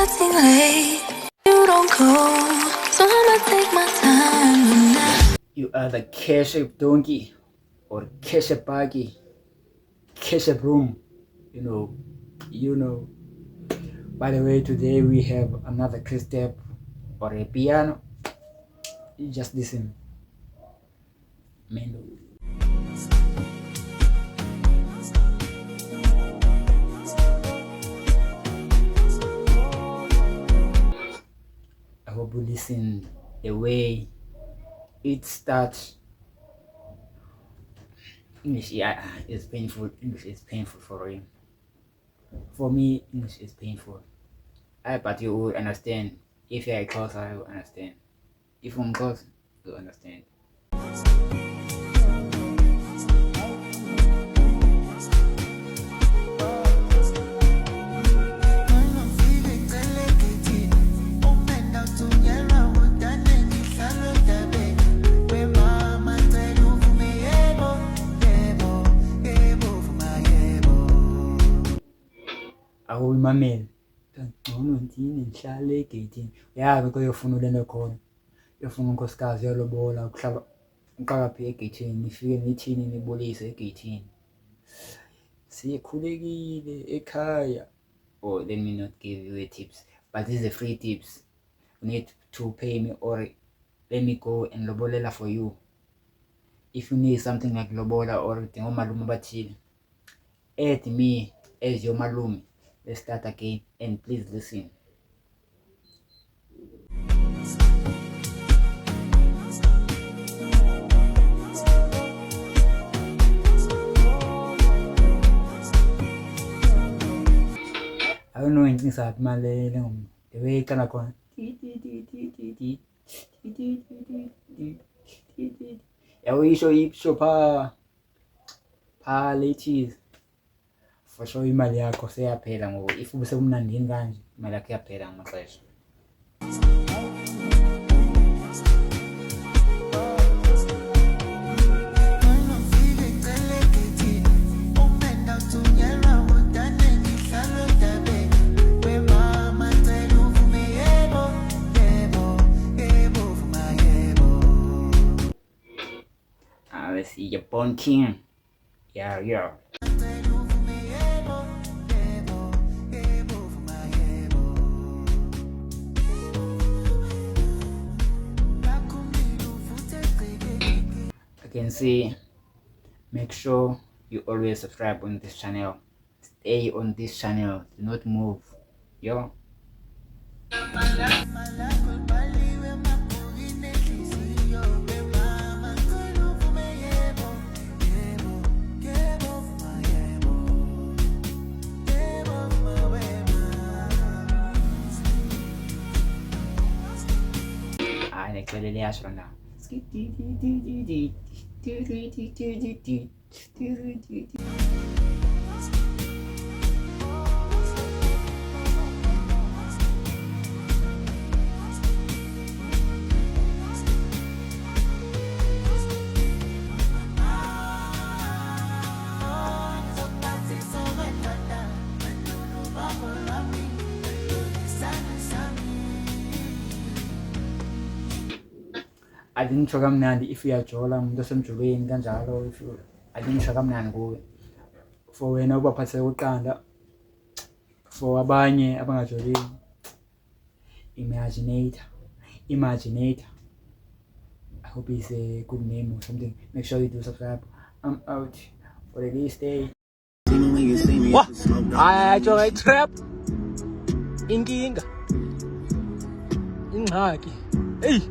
getting late. You don't go, so I'ma take my time now. You are the cash-up donkey or cash-up buggy, cash-up room, you know. By the way, today we have another key step or a piano. You just listen. Mendo. I hope you listen the way it starts. English, yeah, is painful. English is painful for you. For me, English is painful. But you will understand. If you're a course, I will understand. If I'm course, you understand. Awuyimamele kangcono ndini ndihlale egeyithini uyazi ke uyofuna ulento khona uyofuna unkosikazi yolobola kuhlaba uqakaphi egeyithini nifike nithini nibolise egeyithini sikhulekile ekhaya. Oh, let me not give you a tips, but these are free tips. You need to pay me or let me go and lobolela for you. If you need something like lobola or dinga omalume abathile, add me as your malume. Let's start again and please listen. I don't know anything about Malay. The way it kind of going. Yeah, we show pa ladies. For sure imali yakho seyaphela ngoba if ubese kumnandini kanje imali yakho iyaphela ngamaxesha. Let's see your Born King. Yeah. Can see, make sure you always subscribe on this channel. Stay on this channel, do not move. Yo. Nagpalili asro na. Adingisho kamnandi if uyajola umuntu osemjolweni kanjalo, if adingisho kamnandi kuwe. For wena ubaphathele uqanda, for abanye abangajoleni, Imaginator. I hope it's a good name or something. Make sure you do subscribe. I'm out for the this day. What? I enjoy trap. Inkinga. Ingxaki. Hey.